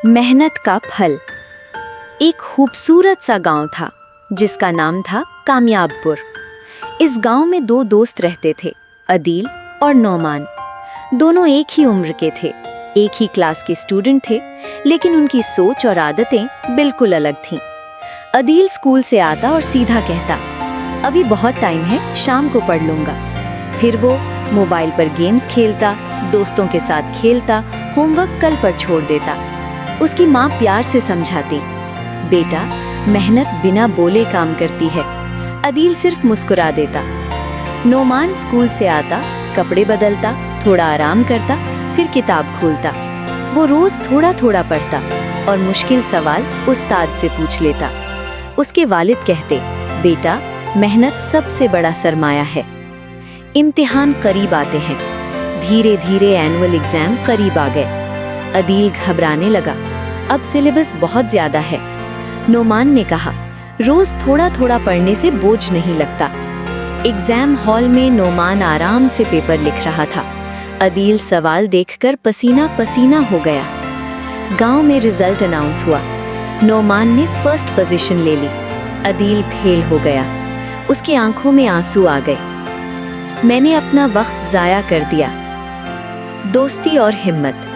मेहनत का फल। एक खूबसूरत सा गांव था जिसका नाम था कामयाबपुर। इस गांव में दो दोस्त रहते थे, अदील और नौमान। दोनों एक ही उम्र के थे, एक ही क्लास के स्टूडेंट थे, लेकिन उनकी सोच और आदतें बिल्कुल अलग थीं। अदील स्कूल से आता और सीधा कहता, अभी बहुत टाइम है, शाम को पढ़ लूंगा। फिर वो मोबाइल पर गेम्स खेलता, दोस्तों के साथ खेलता, होमवर्क कल पर छोड़ देता। उसकी माँ प्यार से समझाती, बेटा मेहनत बिना बोले काम करती है। अदील सिर्फ मुस्कुरा देता। नौमान स्कूल से आता, कपड़े बदलता, थोड़ा आराम करता, फिर किताब खोलता। वो रोज थोड़ा थोड़ा पढ़ता और मुश्किल सवाल उस्ताद से पूछ लेता। उसके वालिद कहते, बेटा मेहनत सबसे बड़ा सरमाया है। इम्तिहान करीब आते हैं। धीरे धीरे एनुअल एग्जाम करीब आ गए। अदील घबराने लगा, अब सिलेबस बहुत ज्यादा है। नौमान ने कहा, रोज थोड़ा थोड़ा पढ़ने से बोझ नहीं लगता। एग्जाम हॉल में नौमान आराम से पेपर लिख रहा था। अदील सवाल देखकर पसीना पसीना हो गया। गांव में रिजल्ट अनाउंस हुआ। नौमान ने फर्स्ट पोजीशन ले ली। अदील फेल हो गया। उसकी आंखों में आंसू आ गए। मैंने अपना वक्त जाया कर दिया। दोस्ती और हिम्मत।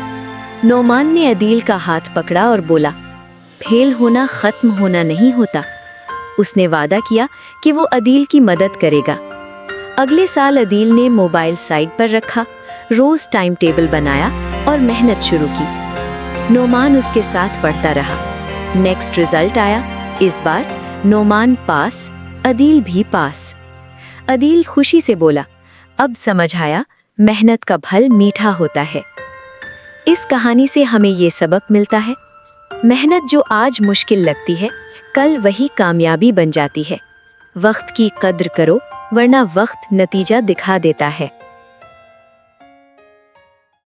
नौमान ने अदील का हाथ पकड़ा और बोला, फेल होना खत्म होना नहीं होता। उसने वादा किया कि वो अदील की मदद करेगा। अगले साल अदील ने मोबाइल साइड पर रखा, रोज टाइम टेबल बनाया और मेहनत शुरू की। नौमान उसके साथ पढ़ता रहा। नेक्स्ट रिजल्ट आया। इस बार नौमान पास, अदील भी पास। अदील खुशी से बोला, अब समझ आया मेहनत का फल मीठा होता है। इस कहानी से हमें ये सबक मिलता है, मेहनत जो आज मुश्किल लगती है, कल वही कामयाबी बन जाती है। वक्त की कद्र करो, वरना वक्त नतीजा दिखा देता है।